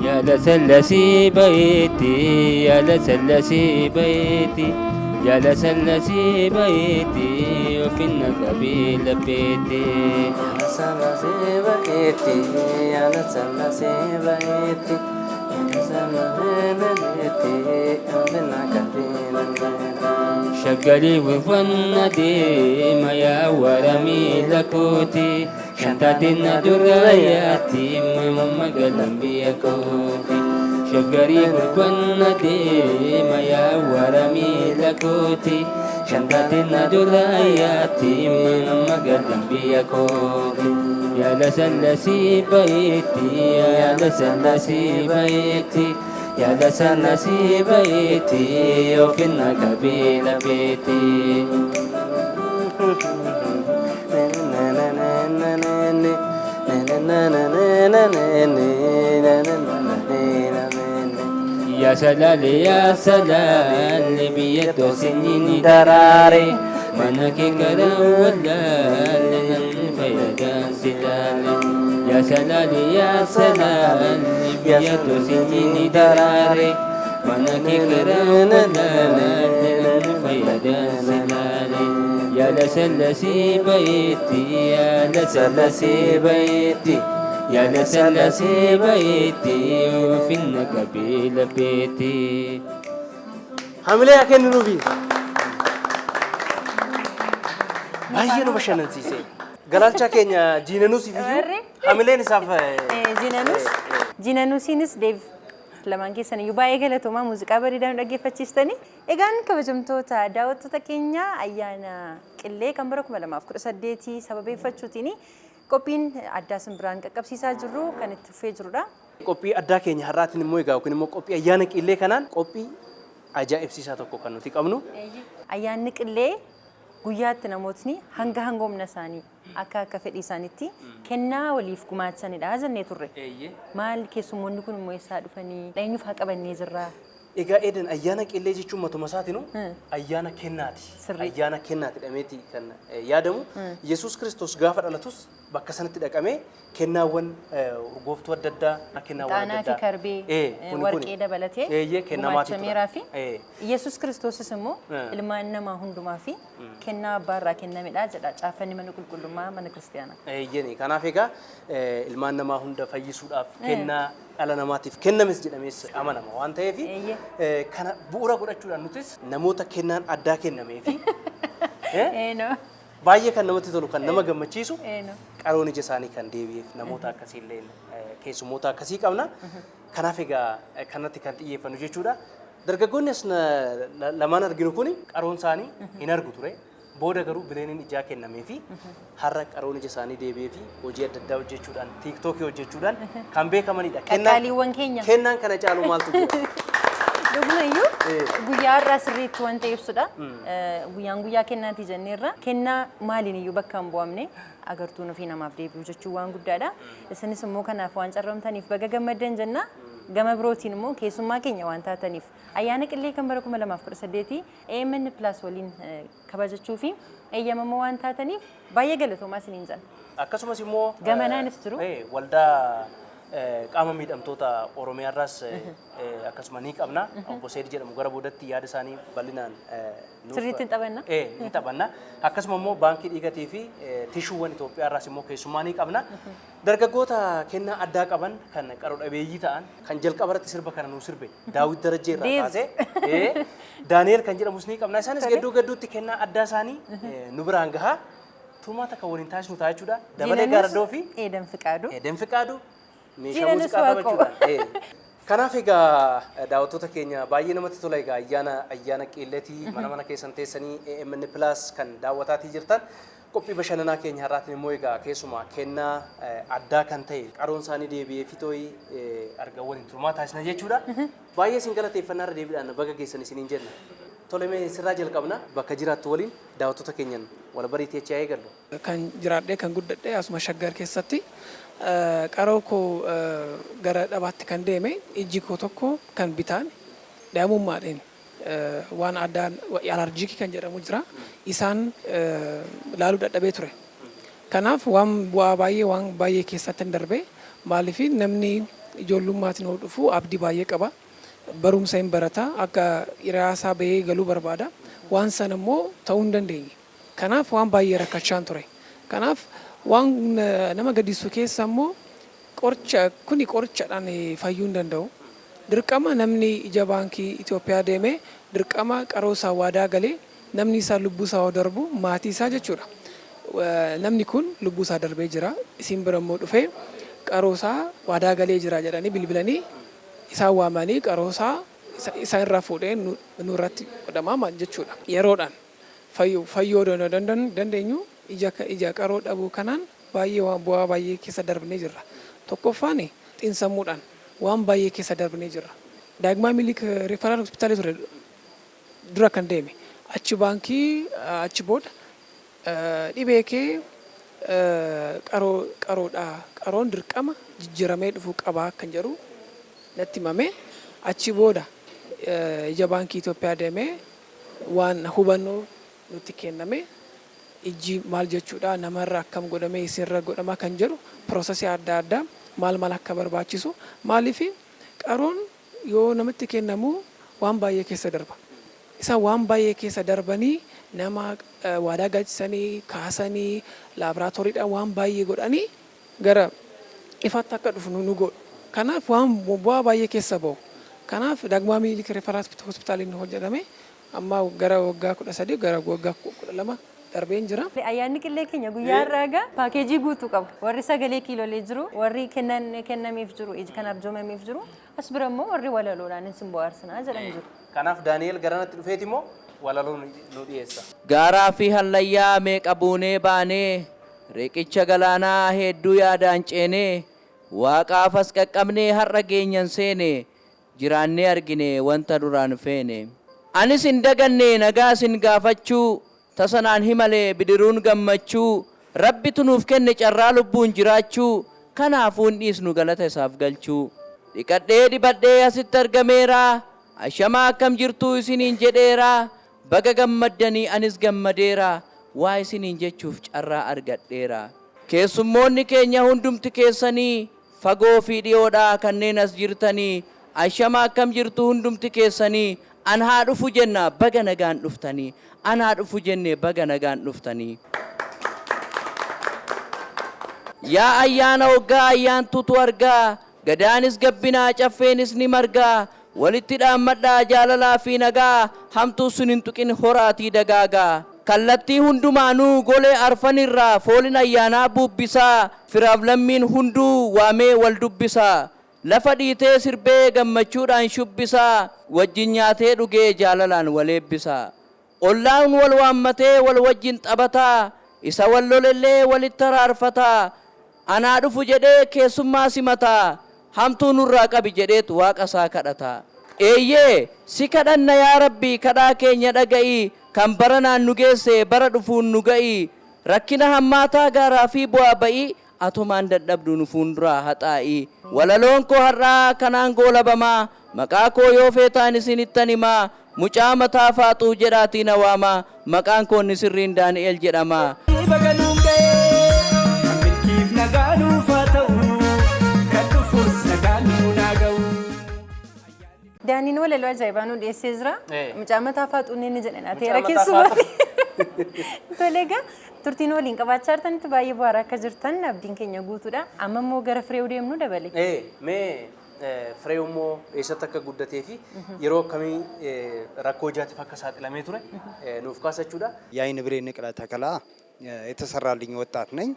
يا لسلسي بيتي يا لسلسي بيتي يا لسلسي بيتي وفي النقبيل بيتي يا لسلسي بيتي يا لسلسي بيتي يا لسلسي بيتي وفي النقبيل بيتي شغلي وفندي ما يا ورمي لكوتي شنتاتنا درياتي مما قلم بيكوتي شغلي وفندي ما يا ورمي لكوتي شنتاتنا درياتي مما قلم بيكوتي يا لسلسي بيتي يا لسلسي بيتي يا لسلسي بيتي وفي النقبيل بيتي يا سلال يا سلال بيدو سنين دراري منك كرم ولا فيدا سلال يا سلال يا سلال بيدو سنين دراري منك كرم ولا فيدا سلال يا لسلسي بيتي يا لسلسي بيتي يا لسلسي بيتي وفي النقبيل بيتي حملة يا كن نوبي باية نو بشان نسيسي غلالشا كينيا جينانوس يفيو حملة نساف جينانوسينس ديف lamaan keessan iyyuu baay'ee galatooma muuziqaa bareedaa dhaggeeffachiistanii egaan kabajamtoota daawwattoota keenya ayyaana qillee kan bara 2018 sababeeffachuutiin qophiin addaa simbiraan qaqqabsiisaa jirru kan itti fufee jirudha. Qophii addaa keenya har'aatiin immoo egaa yookiin immoo qophii ayyaana qillee kanaan qophii ajaa'ibsiisaa tokko kan nuti qabnu. Ayyaanni qillee guyyaatti namootni hanga hangoomna isaanii akka fedhii isaaniitti kennaa waliif gumaachanidha jennee turre. Maal keessummoonni kun immoo eessaa dhufanii dheenyuuf haa qabannee jirra. Egaa Eden ayyaana qillee jechuun matuma isaatiinuu ayyaana kennaati. Ayyaana kennaati dhameeti kan yaadamu. Yesuus Kiristoos gaafa dhalatus bakka sanatti dhaqamee kennaawwan urgooftuu adda addaa kennaawwan adda addaa. Xaanaa fi karbee warqee dabalatee gumaachameeraa fi Yesuus Kiristoosis immoo ilmaan namaa hundumaa fi kennaa abbaarraa kennamedha jedha caaffanni mana qulqullummaa mana kiristaanaa. Eeyyanii kanaaf egaa ilmaan namaa hunda fayyisuudhaaf kennaa dhala namaatiif kennames jedhamees amanama waan ta'eef kana bu'uura godhachuudhaan nutis namoota kennaan addaa kennamee fi baay'ee kan namatti tolu kan nama gammachiisu qaroon ija isaanii kan deebi'eef namoota akkasiillee keessummoota akkasii qabna. Kanaaf egaa kanatti kan xiyyeeffannu jechuudha. Dargaggoonni as lamaan arginu kun qaroon isaanii hin argu ture. Booda garuu bileeniin ijaa kennamee fi har'a qaroon ija isaanii deebi'ee fi hojii adda addaa hojjechuudhaan tiiktookii hojjechuudhaan kan beekamanidha. Qaqqaaliiwwan keenya. Kennaan kana caalu maaltu jira? Dhugumayyuu guyyaa irraa sirriitti wanta ibsudha. Guyyaan guyyaa kennaati jenneerra. Kennaa maaliin iyyuu bakka hin bu'amne agartuun ofii namaaf deebi'u jechuun waan guddaadha. Isinis immoo kanaaf waan carramtaniif baga gammaddan jenna. Gama birootiin immoo keessummaa keenya waan taataniif ayyaana qillee kan bara 2018 AMN Plus waliin kabajachuu fi eeyyamamoo waan taataniif baay'ee galatoomaa isiniin jenna. Akkasumas immoo gamanaanis jiru waldaa qaama miidhamtoota Oromiyaarraas akkasuma ni qabna. Obbo Seed jedhamu gara boodatti yaada isaanii bal'inaan sirriitti hin taphanna. Ni taphanna. Akkasuma immoo baankii dhiigatii fi tishuuwwan Itoophiyaarraas immoo keessummaa ni qabna. Dargaggoota kennaa addaa qaban kan qaroo dhabeeyyii ta'an kan jalqaba irratti sirba kana nuu sirbe Daawit Darajjee irraa kaasee Daani'eel kan jedhamus ni qabna. Isaanis gadduu gadduutti kennaa addaa isaanii nu biraan gahaa. Tumaata kan waliin taasisnu ta'a jechuudha. Dabalee Gaaradoo fi Eedem Fiqaaduu. Eedem Fiqaaduu meeshaa muuziqaa taphachuudhaan. Kanaaf egaa daawwattoota keenya baay'ee namatti tola egaa ayyaana qilleetii mana keessan teessanii AMN Plus kan daawwataatii jirtan qophii bashannanaa keenya har'aatiin immoo egaa keessumaa kennaa addaa kan ta'e qaroon isaanii deebi'ee fitooyi argaa waliin turumaa taasisna jechuudha. Baay'ee isin galateeffannaarra deebiidhaan baga geessan isiniin jenna. Tolemee sirraa jalqabna bakka jiraattu waliin daawwattoota keenyan wal bariitii achi eegallu. Kan jiraadhee kan guddadhee asuma Shaggar keessatti qaroo koo gara dhabaatti kan deeme ijji koo tokko kan bitaan daa'imummaadhaan waan addaan alarjiikii kan jedhamu jira isaan laaluu dadhabee ture. Kanaaf waan bu'aa waan baay'ee keessatti hin darbe maaliif namni ijoollummaatiin ol dhufu abdii baay'ee qaba. Barumsa hin barata akka iraasaa bahee galuu barbaada waan sana immoo ta'uu hin dandeenye. Kanaaf waan baay'ee rakkachaan ture. Kanaaf waan nama gaddisiisu keessa immoo qorichaadhaan fayyuu hin danda'u. Dirqama namni ija baankii Itoophiyaa deemee dirqama qaroo isaa waadaa galee namni isaa lubbuu isaa darbu maatii isaa jechuudha. Namni kun lubbuu isaa darbee jira. Isin bira immoo dhufee qaroo isaa waadaa galee jira jedhanii bilbilanii isaan waamanii qaroo isaa isaan irraa fuudhee nurratti godhamaa jechuudha. Yeroodhaan fayyoo dandeenyu ija qaroo dhabuu kanaan baay'ee waan bu'aa baay'ee keessa darbinee jirra. Tokkoffaan xiinsammuudhaan waan baay'ee keessa darbinee jirra. Daa'imman Minilik Referral Hospitaal ture dura kan deeme achi baankii achi booda dhibee kee qaroodha qaroon dirqama jijjiiramee dhufuu qabaa kan jedhu natti himame achi booda ija baankii Itoophiyaa deemee waan hubannoo nutti kenname ijji maal jechuudha namarra akkam godhamee isinirra godhama kan jedhu piroosesii adda addaa maal akka barbaachisu maaliif qaroon yoo namatti kennamu waan baay'ee keessa darba. Isa waan baay'ee keessa darbanii nama waadaa galchisanii kaasanii laaboraatooriidhaan waan baay'ee godhanii gara ifaatti akka dhufu nu godhu. Kanaaf waan bu'aa baay'ee keessa bahu. Kanaaf Daa'imman Minilik Referral Hospitaaliin hojjetame amma gara waggaa 13 gara waggaa 12 darbeen jira. Ayyaanni qillee keenya guyyaa irraa egaa paakeejii guutuu qaba. Warri sagalee kiiloolee jiru, warri kennameef jiru, iji kan arjoomameef jiru, as bira immoo warri walaloodhaan isin bohaarsinaa jedhan jiru. Kanaaf Daani'eel garanatti dhufeeti immoo walaloo nu dhiyeessa. Gaaraa fi hallayyaa meeqa buunee baanee riqicha galaanaa hedduu yaadaan ceenee waaqaaf as qaqqabnee har'a geenyan seene jiraannee argine wanta duraan feene. Anis hin daganne nagaa isin gaafachuu tasanaan himalee bidiruun gammachuu rabbitu nuuf kenne carraa lubbuun jiraachuu kanaafuu hin dhiisnu galata isaaf galchuu. Dhiqadhee dibadhee asitti argameera ashamaa akkam jirtuu isiniin jedheera baga gammaddanii anis gammadeera waa isiniin jechuuf carraa argadheera. Keessummoonni keenya hundumti keessanii fagoo fi dhiyoodhaa kanneen as jirtanii ashamaa akkam jirtuu hundumti keessanii an haa dhufu jenna baga nagaan dhuftanii an haa dhufu jenne baga nagaan dhuftanii. Yaa ayyaana waggaa ayyaantutu argaa gadaanis gabbinaa caffeenis ni margaa walitti dhaammadhaa jaalalaa fi nagaa hamtuu sun hin tuqin horaatii dagaagaa. Kallattii hundumaanuu golee arfanirraa foolin ayyaanaa buubbisaa firaaf lammiin hunduu waamee wal dubbisaa. Lafa dhiitee sirbee gammachuudhaan shubbisaa wajjin nyaatee dhugee jaalalaan wal eebbisaa. Ollaan wal waammatee wal wajjin taphataa isa wal lolellee walitti araarfataa. Anaa dhufu jedhee keessummaa simataa hamtuu nurraa qabi jedheetu waaqa isaa kadhataa. Eeyyee si kadhanna yaa Rabbi kadhaa keenya dhaga'i kan baranaan nu geesse bara dhufuun nu ga'i rakkina hammaataa gaaraa fi bu'aa ba'i atumaan dadhabdu nu fuunduraa haxaa'i. Walaloon koo har'aa kanaan goolabamaa maqaa koo yoo feetaan isinittan himaa mucaa mataa faaxuu jedhaatii na waamaa maqaan koonni sirriin Daani'eel jedhamaa. Baganuun ga'ee milkiif nagaa nuuf haa ta'u kan dhufu Yaani no lelo ajaa'ibaan odeessee jira. Mucaa mataa faaxuun ni jedhan ateera Mucaa mataa keessumaa. Tolega turtiin waliin qabaachaa jirtanitti baay'ee bu'aaraa akka jirtan abdiin keenya guutuudha. Amma immoo gara firee deemnu dabale. Mee firee immoo eessatti akka guddatee fi yeroo akkamii rakkoo ijaatiif akka saaxilamee ture nuuf kaasachuudha. የአይን ብሌን ንቅለ ተከላ የተሰራልኝ ወጣት ነኝ።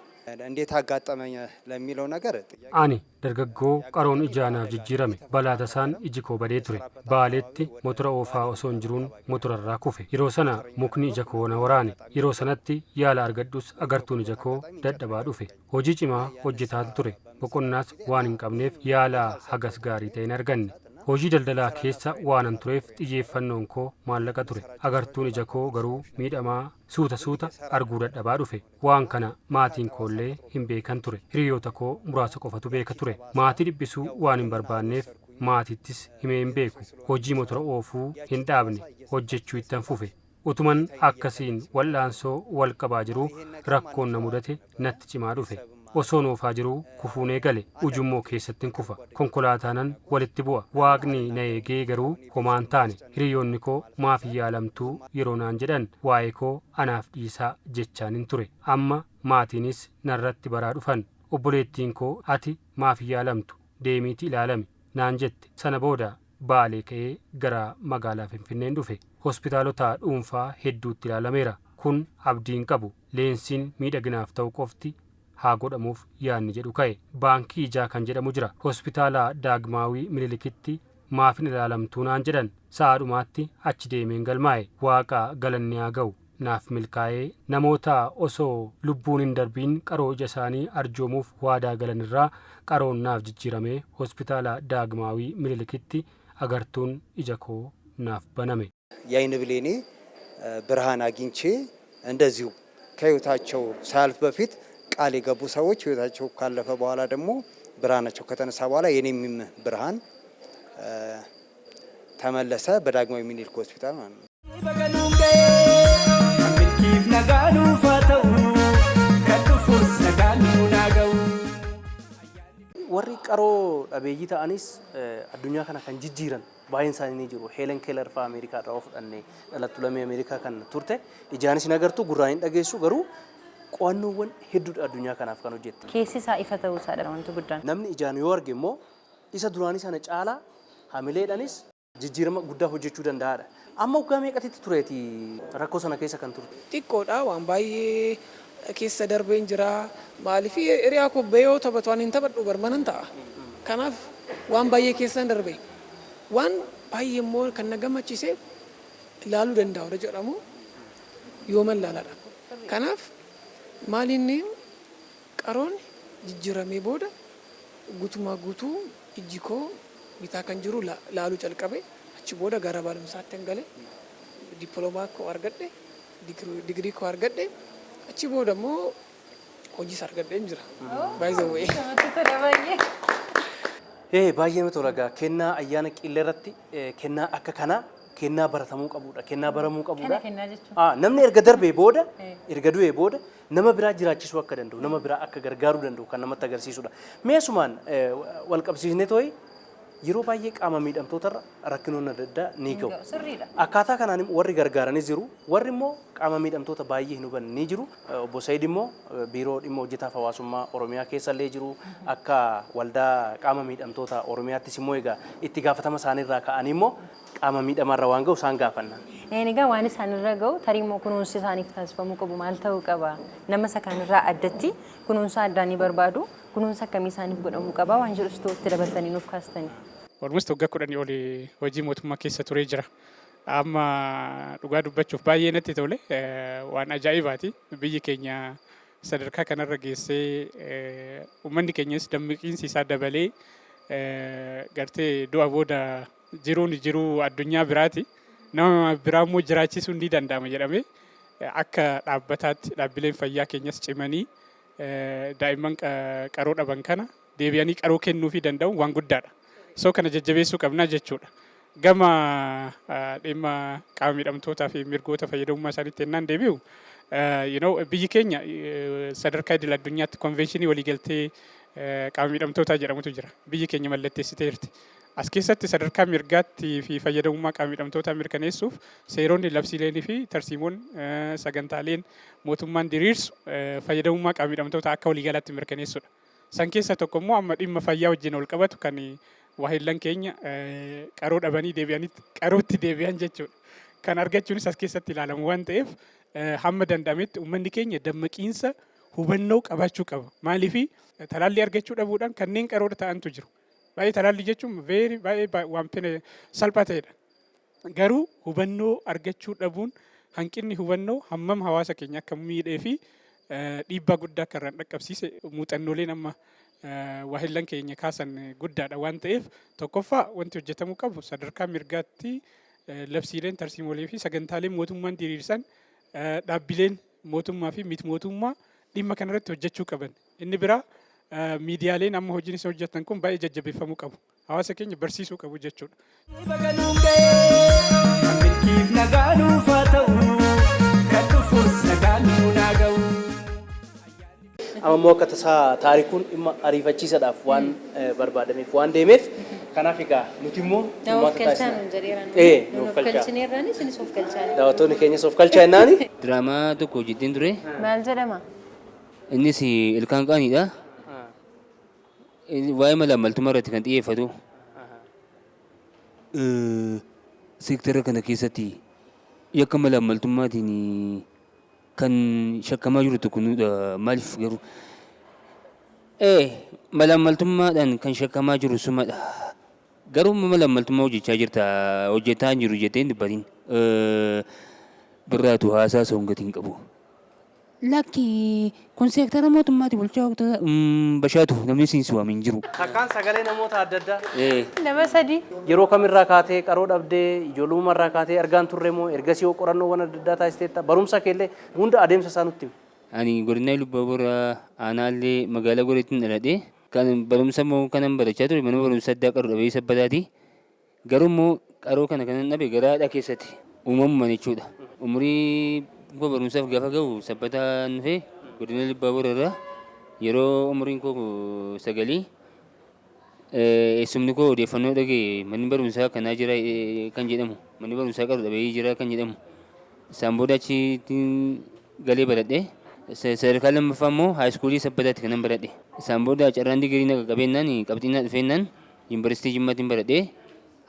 እንዴት አጋጠመኝ ለሚለው ነገር ani dargaggoo qaroon ijaanaaf jijjiirame balaa tasaan iji koo badee ture baaleetti motora oofaa osoo hin jiruun motorarraa kufe yeroo sana mukni ija koo na waraane yeroo sanatti yaala argadhus agartuun ija koo dadhabaa dhufe hojii cimaa hojjetaan ture boqonnaas waan hin qabneef yaala hagas gaarii ta'e hin arganne hojii daldalaa keessa waanan tureef xiyyeeffannoon koo maallaqa ture agartuun ija koo garuu miidhamaa suuta arguu dadhabaa dhufe waan kana maatiin koollee hin beekan ture hiriyoota koo muraasa qofatu beeka ture maatii dhibbisuu waan hin barbaanneef maatittis himee hin beeku hojii motora oofuu hin dhaabne hojjechuu ittan fufe utuman akkasiin wal'aansoo wal qabaa jiruu rakkoon na mudate natti cimaa dhufe osoon oofaa jiruu kufuunee gale ujummoo keessattiin kufa konkolaataanan walitti bu'a waaqni na eegee garuu homaan taane hiriyoonni koo maaf yaalamtuu yeroo naan jedhan waa'ee koo anaaf dhiisaa jechaanin ture amma maatiinis narratti baraa dhufan obboleettiin koo ati maaf yaalamtu deemiiti ilaalami naan jette sana booda baalee ka'ee gara magaalaa Finfinneen dhufe hospitaalota dhuunfaa hedduutti ilaalameera kun abdiin qabu leensiin miidhaginaaf ta'u qofti haa godhamuuf yaanni jedhu ka'e baankii ijaa kan jedhamu jira hospitaala daagmaawii minilikitti maafin ilaalamtuu naan jedhan sa'aadhumaatti achi deemeen galmaa'e waaqa galanni haa ga'u naaf milkaa'ee namoota osoo lubbuun hin darbiin qaroo ija isaanii arjoomuuf waadaa galanirraa qaroon naaf jijjiiramee hospitaala daagmaawii minilikitti agartuun ija koo naaf baname. የአይን ብሌኔ ብርሃን አግኝቼ እንደዚሁ ከህይወታቸው ሳያልፍ በፊት ቃል የገቡ ሰዎች ህይወታቸው ካለፈ በኋላ ደግሞ ብርሃናቸው ከተነሳ በኋላ የኔም ብርሃን ተመለሰ በዳግማዊ ምኒልክ ሆስፒታል ማለት ነው። warri qaroo dhabeeyyii ta'anis addunyaa kana kan jijjiiran baay'een isaanii ni jiru. Heelen Keeler fa'aa Ameerikaa irraa fudhannee dhalattu lamee Ameerikaa kan turte ijaanis hin agartu gurraan hin dhageessu garuu qo'annoowwan hedduudha addunyaa kanaaf kan hojjette. Keessi isaa ifa ta'uu isaadha wanti guddaan. Namni ijaan yoo arge immoo isa duraanii sana caalaa hamileedhanis jijjiirama guddaa hojjechuu danda'aadha. Amma waggaa meeqatti tureeti rakkoo sana keessa kan turte? Xiqqoodha waan baay'ee keessa darbeen jira maaliif hiriyaa koo bayoo taphatu waan hin taphadhu barmanan ta'a kanaaf waan baay'ee keessa darbe waan baay'ee immoo kan na gammachiise ilaaluu danda'u jedhamu yooma ilaaladha kanaaf maalinni qaroon jijjiiramee booda guutumaa guutuu ijji koo bitaa kan jiru laaluu calqabe achi booda gara barumsaatti galee dippiloomaa koo argadhe digirii koo argadhe achi booda immoo hojii argadheen jira. Baay'ee baay'ee mata ragaa kennaa ayyaana qillee irratti kennaa akka kanaa kennaa baratamuu qabudha. Kennaa baramuu qabudha. Kennaa jechuun. Namni erga darbee booda erga du'ee booda nama biraa jiraachisuu akka danda'u nama biraa akka gargaaruu danda'u kan namatti agarsiisudha. Meesumaan wal qabsiisnee tooyi yeroo baay'ee qaama miidhamtootarra rakkinoonni adda addaa ni gahu. Akkaataa kanaan warri gargaaranis jiru warri immoo qaama miidhamtoota baay'ee hin hubanne ni jiru. Obbo Said immoo biiroo dhimma hojjetaaf hawaasummaa Oromiyaa keessallee jiru akka waldaa qaama miidhamtoota Oromiyaattis immoo egaa itti gaafatama isaaniirraa ka'anii immoo qaama miidhamarra waan gahu isaan gaafanna. Egaa waan isaanirra gahu tarii immoo kunuunsi isaaniif taasifamuu qabu maal ta'uu qaba nama isa kanirraa addatti kunuunsa addaa ni barbaadu kunuunsa akkamii isaaniif godhamuu qaba waan jedhu itti dabaltanii nuuf kaastanii. Ormus waggaa 10 olii hojii mootummaa keessa turee jira. Amma dhugaa dubbachuuf baay'ee natti tole waan ajaa'ibaati. Biyyi keenya sadarkaa kanarra geessee uummanni keenyas dammaqiinsi isaa dabalee gartee du'a booda jiruu addunyaa biraati. Nama biraa immoo jiraachisuu ni danda'ama jedhamee akka dhaabbataatti dhaabbileen fayyaa keenyas cimanii daa'imman qaroo dhaban kana deebi'anii qaroo kennuufii danda'u waan guddaadha. So kana jajjabeessuu qabna jechuudha. Gama dhimma qaama miidhamtootaa fi mirgoota fayyadamummaa isaaniitti ennaan deebi'u biyyi keenya sadarkaa idil addunyaatti konvenshinii waliigaltee qaama miidhamtootaa jedhamutu jira. Biyyi keenya mallatteessiteerti. As keessatti sadarkaa mirgaatti fi fayyadamummaa qaama miidhamtootaa mirkaneessuuf seeronni labsiileenii fi tarsiimoon sagantaaleen mootummaan diriirsu fayyadamummaa qaama miidhamtootaa akka waliigalaatti mirkaneessudha. San keessa tokko immoo amma dhimma fayyaa wajjin wal qabatu kan waahillan keenya qaroo dhabanii qarootti deebi'an jechuudha. Kan argachuunis as keessatti ilaalamu waan ta'eef hamma danda'ametti uummanni keenya dammaqiinsa hubannoo qabaachuu qaba. Maaliif talaallii argachuu dhabuudhaan kanneen qaroodha ta'antu jiru. Baay'ee talaallii jechuun baay'ee waan salphaa ta'edha. Garuu hubannoo argachuu dhabuun hanqinni hubannoo hammam hawaasa keenya akka miidhee fi dhiibbaa guddaa akka irraan dhaqqabsiise muuxannooleen amma waahillan keenya kaasan guddaadha waan ta'eef tokkoffaa wanti hojjetamuu qabu sadarkaa mirgaatti labsiileen tarsiimolee fi sagantaaleen mootummaan diriirsan dhaabbileen mootummaa fi miti mootummaa dhimma kanarratti hojjechuu qaban. Inni biraa miidiyaaleen amma hojiin isa hojjetan kun baay'ee jajjabeeffamuu qabu. Hawaasa keenya barsiisuu qabu jechuudha. Ammoo akka tasaa taarikuun dhimma ariifachiisaadhaaf waan barbaadameef waan deemeef kanaaf egaa nuti immoo Nuuf galchaan jedheeran. nuuf Nuuf galchaa. galchineerraan isinis of galchaan. Daawwattoonni keenyas of galchaa jennaani. Diraamaa tokko hojjetteen ture. Maal jedhama? Innis ilkaan qaaniidha. Waa'ee malaamaltummaa irratti kan xiyyeeffatu. Seektara kana keessatti yakka malaamaltummaatiin kan shakkamaa jiru tokko maaliif garuu malaamaltummaadhaan kan shakkamaa jiru sumadha. Garuu malaamaltummaa hojjechaa jirta hojjetaa jiru jettee hin dubbatin birraatu haasaa soongatiin qabu. Lakki kun seektara mootummaati bulchaa bashaatu namni siin siwaamiin jiru. Takkaan sagalee namoota adda addaa. Nama sadii. Yeroo kamirraa kaatee qaroo dhabdee ijoollumarraa kaatee argaan turre moo ergasii qorannoowwan adda addaa taasisteetta barumsa keellee hunda adeemsa isaa nutti hima. Ani godina Lubbabora aanaallee magaalaa Goreettiin dhaladhee kan barumsa moo kanan barachaa ture mana barumsa addaa qaroo dhabee sabbataati. Garuu immoo qaroo kana kanan dhabe garaadha keessatti uumamumaan jechuudha. Umurii barumsaaf gaafa gahu sabbataan dhufee godina Lubbabora irraa yeroo umuriin koo 9 eessumni koo odeeffannoo dhagee manni barumsaa kanaa jira kan jedhamu manni barumsaa qaroo dhabee jira kan jedhamu isaan booda achitti galee baradhee sadarkaa lammaffaa immoo haayiskuulii sabbataatti kanan baradhe isaan booda carraan digirii naqa qabeennaan qabxiinaa dhufeennaan yuunivarsiitii Jimmaatiin baradhee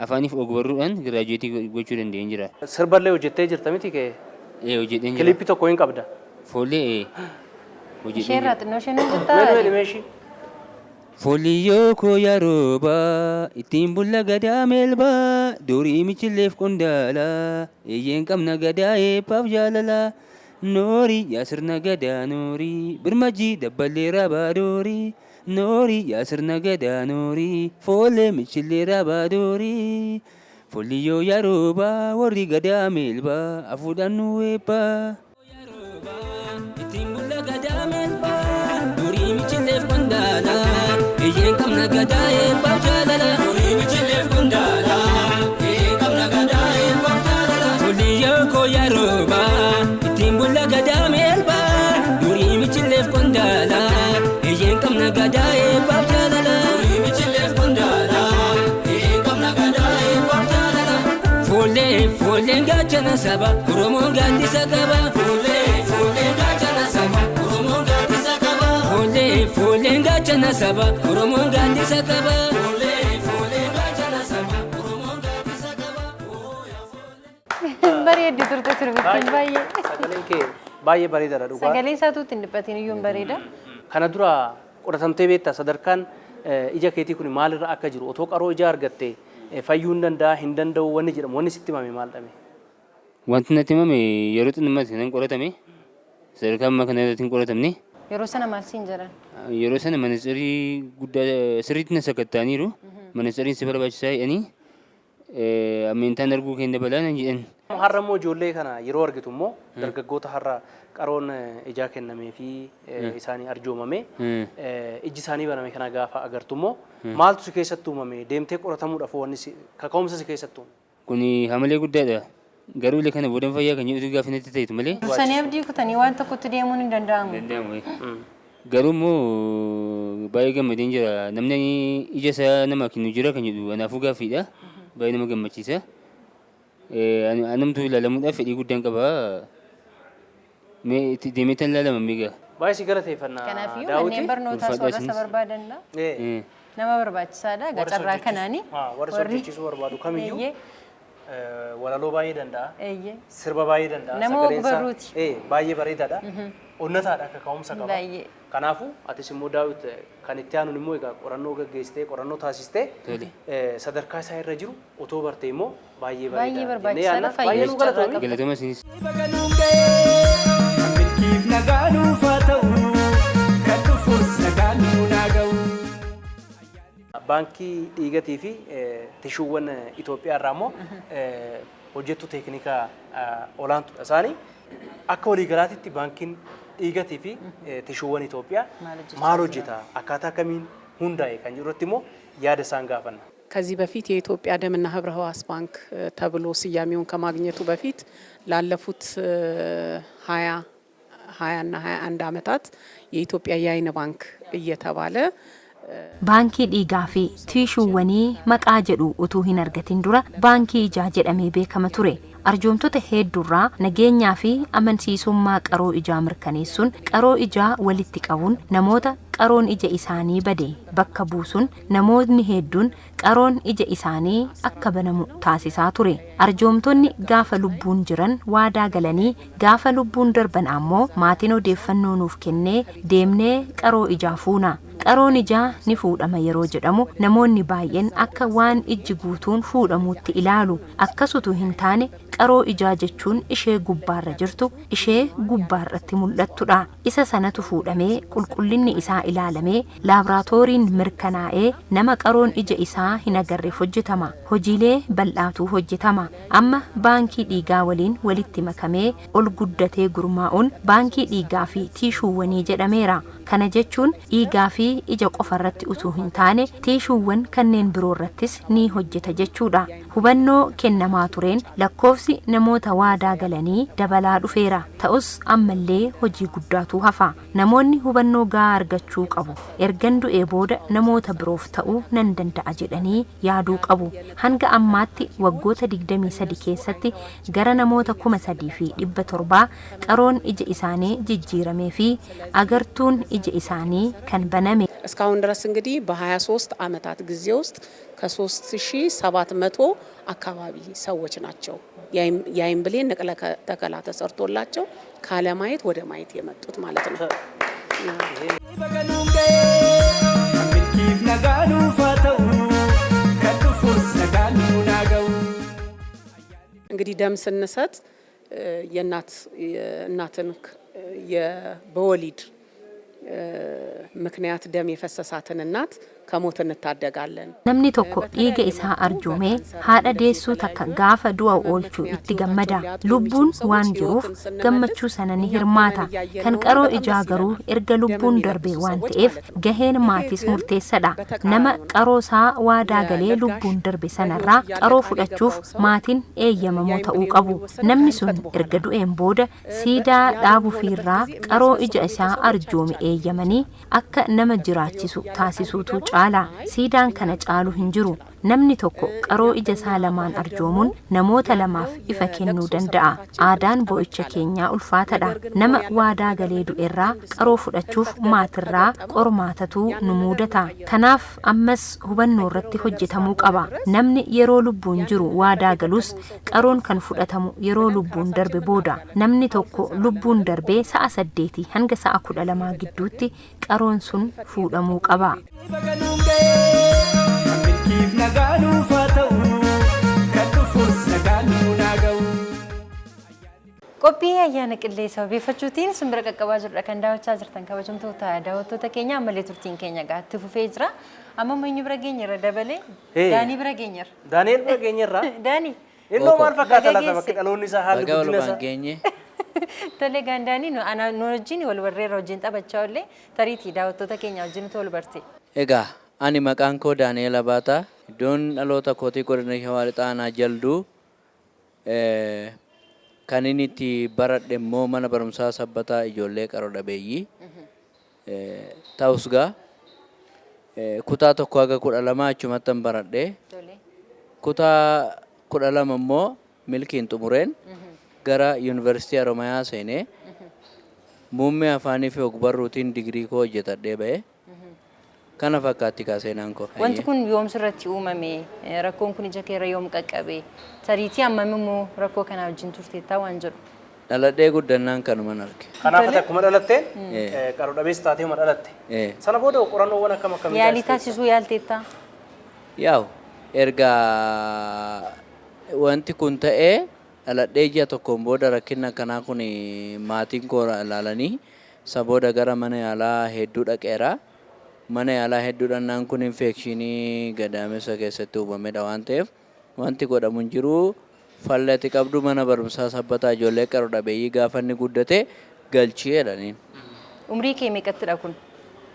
afaaniif ogbarruudhaan giraajuweetii gochuu danda'een jira. Sirballee hojjettee jirta miti kee? Hojjedheen jira. Kilippii tokko hin qabda. Foollee hojjedheen Ishee irraa xinnoo isheen hin Meeduu jirtaa? elimeeshii. Fooliyyoo koo yaa roobaa ittiin bulla gadaa meelbaa durii michilleef qondaalaa eeyyeen qabna gadaa eebbaaf jaalalaa noorii yaa sirna gadaa noorii birmajii dabballee rabaa doorii noorii yaa sirna gadaa noorii foollee michillee rabaa doorii fooliyyoo yaa roobaa warri gadaa meelbaa afuudhaan nu eebbaa. Ittiin bulla gadaa meelbaa durii michilleef qondaalaa. Eeyyeen qabna gadaa eebbaaf jaalala. Durii michilleef qondaalaa. Eeyyeen qabna gadaa eebbaaf jaalala. Fooliyyoo koo yaa roobaa ittiin bulla gadaa meelbaa. Durii michilleef qondaalaa. Eeyyeen qabna gadaa eebbaaf jaalala. Durii michilleef qondaalaa. Eeyyeen qabna gadaa eebbaaf jaalala. Foolleen gaachana saba Oromoon gaaddisa qaba. Foolleen gaachana saba Oromoon gaaddisa qaba. Foolleen gaachana saba Oromoon gaaddisa qaba. Foolleen gaachana saba Oromoon gaaddisa qaba. Bareeddi turte sirbittiin baay'ee. Sagaleen kee baay'ee bareedaadha dhugaa. Sagalee isaatu ittiin dhiphatiin iyyuu hin bareeda. Kana dura qoratamtee beektaa sadarkaan ija keetii kun maalirra akka jiru otoo qaroo ijaa argattee fayyuu hin danda'u wanni jedhamu wanni sitti himame maal dhame? Wanti natti himame yeroo xinnummaatti kanan qoratame sadarkaa ammaa kana irratti hin qoratamne. Yeroo sana maal siin jedhan? Yeroo sana manaxirii guddaa sirriitti na sakatta'aniiru. Manaxiriin si barbaachisaa jedhanii amantaan arguu keenya balaa nan jedhan. Har'a immoo ijoollee kana yeroo argitu immoo dargaggoota har'a qaroon ijaa kennamee fi isaanii arjoomame ijji isaanii baname kana gaafa agartu immoo maaltu si keessatti uumame deemtee qoratamuudhaaf wanni kaka'umsa si keessatti uumame? Kuni hamalee guddaadha. Garuu illee kana boodan fayyaa kan jedhutu gaafa natti ta'etu malee. Dursanii abdii kutanii waan tokkotti deemuun hin danda'amu. Danda'amu. Garuu immoo baay'ee gammadeen jira. Namni ija isaa nama kennu jira kan jedhu kanaafuu gaaffiidha. Baay'ee nama gammachiisa. Anamtuu ilaalamuudhaaf fedhii guddaan qaba. Mee itti deemee tan ilaalama miigaa. Baay'ee si galateeffannaa Kanaafuu daawwitii. manneen barnootaa soorata barbaadanidha. Nama barbaachisaadha. Gacarraa kanaani. Warra hojjechiisuu barbaadu kamiyyuu Eeyyee. walaloo baay'ee danda'a. Eeyyee. Sirba baay'ee danda'a. Nama ogbarruuti. Baay'ee bareedaadha. Onnataadha akka ka'umsa qaba. Baay'ee. Kanaafuu atis immoo daawwit kan itti aanuun immoo egaa qorannoo gaggeessitee qorannoo taasistee sadarkaa isaa irra jiru otoo bartee immoo baay'ee Baay'ee bareeda. barbaachisaadha. Baay'ee nu galatoomii. Galatoomaa isinis. Baganuun ga'ee milkiif nagaa nuufaa ta'u kan dhufuus nagaa nuu naa ga'u. Baankii dhiigatii fi tishuuwwan Itoophiyaa irraa immoo hojjettuu teeknikaa olaantuudha. Isaanii akka waliigalaatitti baankiin dhiigatii fi tishuuwwan Itoophiyaa maal hojjeta akkaataa kamiin hundaa'e kan jirutti immoo yaada isaan gaafanna. ከዚህ በፊት የኢትዮጵያ ደምና ህብረ ህዋስ ባንክ ተብሎ ስያሜውን ከማግኘቱ በፊት ላለፉት 20 እና 21 ዓመታት የኢትዮጵያ የአይን ባንክ እየተባለ Baankii dhiigaa fi tiishuuwwanii maqaa jedhu utuu hin argatin dura baankii ijaa jedhamee beekama ture. Arjoomtota hedduurraa nageenyaa fi amansiisummaa qaroo ijaa mirkaneessuun qaroo ijaa walitti qabuun namoota qaroon ija isaanii bade bakka buusuun namoonni hedduun qaroon ija isaanii akka banamu taasisaa ture. Arjoomtonni gaafa lubbuun jiran waadaa galanii gaafa lubbuun darban ammoo maatiin odeeffannoo nuuf kennee deemnee qaroo ijaa fuuna. Qaroon ijaa ni fuudhama yeroo jedhamu namoonni baay'een akka waan ijji guutuun fuudhamuutti ilaalu. Akkasutu hin taane qaroo ijaa jechuun ishee gubbaarra jirtu ishee gubbaarratti mul'attudha. Isa sanatu fuudhamee qulqullinni isaa ilaalamee laaboraatooriin mirkanaa'ee nama qaroon ija isaa hin agarreef hojjetama. Hojiilee bal'aatu hojjetama. Amma baankii dhiigaa waliin walitti makamee ol guddatee gurmaa'uun baankii dhiigaa fi tiishuuwwanii jedhameera. Kana jechuun dhiigaa fi ija qofarratti utuu hin taane tiishuuwwan kanneen biroorrattis ni hojjeta jechuudha. Hubannoo kennamaa tureen lakkoofsi namoota waadaa galanii dabalaa dhufeera. Ta'us ammallee hojii guddaatu hafa. Namoonni hubannoo gahaa argachuu qabu. Ergan du'ee booda namoota biroof ta'uu nan danda'a jedhanii yaaduu qabu. Hanga ammaatti waggoota 23 keessatti gara namoota 3,700 qaroon ija isaanii jijjiiramee fi agartuun ija isaanii kan baname. እስካሁን ድረስ እንግዲህ በ23 ዓመታት ጊዜ ውስጥ ከ3700 አካባቢ ሰዎች ናቸው የአይን ብሌን ንቅለ ተከላ ተሰርቶላቸው ካለማየት ወደ ማየት የመጡት ማለት ነው። Baganuun ga'ee milkiif nagaa nuufaa ta'u kan dhufuus nagaa nuu naa ga'u. እንግዲህ ደም ስንሰጥ እናትን በወሊድ ምክንያት ደም የፈሰሳትን እናት ከሞት እንታደጋለን። Namni tokko dhiiga isaa arjoomee haadha deessuu takka gaafa du'a oolchuu itti gammada. Lubbuun waan jiruuf gammachuu sana ni hirmaata. Kan qaroo ijaa garuu erga lubbuun darbe waan ta'eef gaheen maatis murteessadha. Nama qaroo isaa waadaa galee lubbuun darbe sanarraa qaroo fudhachuuf maatiin eeyyamamoo ta'uu qabu. Namni sun erga du'een booda siidaa dhaabuufiirraa qaroo ija isaa arjoome eeyyamanii akka nama jiraachisu taasisuutu caala. Siidaan kana caalu hin jiru. Namni tokko qaroo ija isaa lamaan arjoomuun namoota lamaaf ifa kennuu danda'a. Aadaan boo'icha keenyaa ulfaatadha. Nama waadaa galee du'erraa qaroo fudhachuuf maatirraa qormaatatu nu mudata. Kanaaf ammas hubannoo irratti hojjetamuu qaba. Namni yeroo lubbuun jiru waadaa galus qaroon kan fudhatamu yeroo lubbuun darbe booda. Namni tokko lubbuun darbee sa'a 8 hanga sa'a 12 gidduutti qaroon sun fuudhamuu qaba. Baganuun ga'ee milkiif nagaa nuufaa ta'u kan dhufuus nagaa nuu naa ga'u. Qophii ayyaana qilleensaa beeffachuutiin simbira qaqqabaa jirudha kan daawwachaa jirtan kabajamtoota daawwattoota keenya ammallee turtiin keenya gaatti fufee jira. Amma eenyu bira geenyerra dabalee Daanii bira geenyerra. Daani'el bira geenyerra. Daanii. Innoo maal fakkaata laata bakka dhaloonni isaa haalli Baga guddina walumaan isaa. geenye. Tole gaandaanii nu wajjin wal barreerra wajjin taphachaa ollee tariitii daawwattoota keenya wajjin tolu barte. Egaa ani maqaan koo Daani'el Abaataa iddoon dhaloota kootii godina Shawaa Lixaanaa Jalduu kan inni itti baradhe immoo mana barumsaa sabbataa ijoollee qaroo dhabeeyyii ta'us gaa kutaa tokko haga 12 achumattan baradhe. Kutaa 12 immoo milkiin xumureen gara Yuunivarsiitii Haromayaa seenee muummee afaanii fi ogbarruutiin digirii koo hojjetadhee ba'e. Kana fakkaatti seenaan koo. Wanti kun yoom sirratti uumame? Rakkoon kun ija keerra yoom qaqqabe? Tariitii hammam immoo rakkoo kana wajjin turteettaa waan jedhu. Dhaladhee guddannaan kanuman arge. Kanaaf akkuma dhalatteen qaroo dhabeessa taatee uma dhalatte. Sana booda qorannoowwan akkam akkamii yaalii taasisuu yaalteettaa? Yaa'u erga wanti kun ta'ee dhaladhee ji'a tokkoon booda rakkinni akkanaa kun maatiin koo ilaalanii isa booda gara mana yaalaa hedduu dhaqeera. Mana yaalaa hedduu dhannaan kun infekshinii gadaamessa keessatti uumamedha waan ta'eef wanti godhamu hin jiru. Fallati qabdu mana barumsaa sabbataa ijoollee qaroo dhabeeyyii gaafa inni guddate galchii jedhaniin. Umrii kee meeqattidha kun?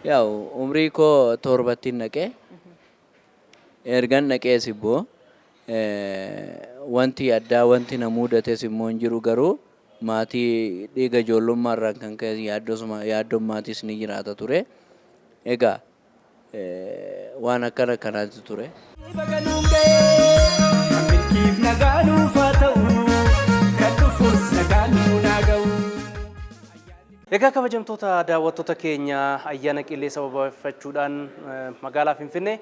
Yaa'u umrii koo 7 naqee ergan naqees immoo wanti addaa wanti na mudates immoo hin jiru garuu maatii dhiiga ijoollummaarraan kan ka'e yaaddoon maatiis ni jiraata ture. Egaa waan akkana kanaatti ture. Milkiif nagaanuuf haa ta'u kan dhufuus nagaanuu naa ga'u. Egaa kabajamtoota daawwattoota keenya ayyaana qillee sababeeffachuudhaan magaalaa Finfinnee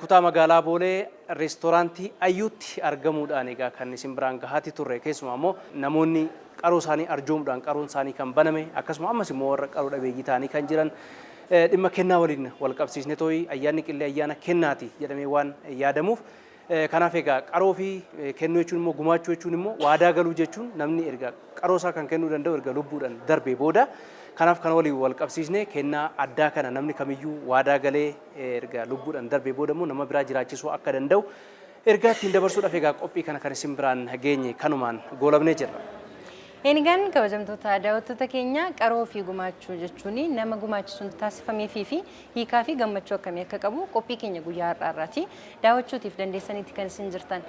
kutaa magaalaa Boolee reestooraantii Ayyuutti argamuudhaan egaa kan isin biraan gahaati turre keessumaa immoo namoonni qaroo isaanii arjoomuudhaan qaroon isaanii kan baname akkasuma ammas immoo warra qaroo dhabeeyyii ta'anii kan jiran dhimma kennaa waliin wal qabsiisne tooyi ayyaanni qillee ayyaana kennaati jedhamee waan yaadamuuf kanaaf egaa qaroo fi kennuu jechuun immoo gumaachuu jechuun immoo waadaa galuu jechuun namni erga qaroo isaa kan kennuu danda'u erga lubbuudhaan darbee booda kanaaf kana waliin wal qabsiisne kennaa addaa kana namni kamiyyuu waadaa galee erga lubbuudhaan darbee booda immoo nama biraa jiraachisuu akka danda'u ergaa ittiin dabarsuudhaaf egaa qophii kana kan isin biraan geenye kanumaan goolabnee jirra. Eenigaan kabajamtoota daawwattoota keenya qaroo fi gumaachuu jechuun nama gumaachisuun taasifameefii fi hiikaa fi gammachuu akkamii akka qabu qophii keenya guyyaa har'aarraati daawwachuutiif dandeessaniitti kan isin jirtan.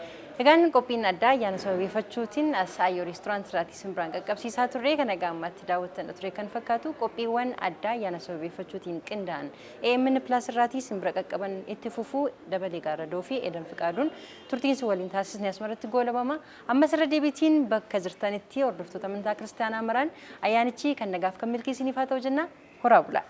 Egaan qophiin addaa ayyaana sababeeffachuutiin Ayyoo reestooraantiirraati isin biraan qaqqabsiisaa turre kan egaa ammatti daawwattan ture kan fakkaatu qophiiwwan addaa ayyaana sababeeffachuutiin qindaa'an AMN Plus irraati isin bira qaqqaban itti fufuu dabalee gaaradoo fi Edan Fiqaaduun turtiinsi waliin taasisne asumarratti goolabama. Ammas irra deebiitiin bakka jirtanitti hordoftoota amantaa kiristaanaa maraan ayyaanichi kan nagaaf kan milkii isiniif haa ta'u jenna. Horaa bulaa.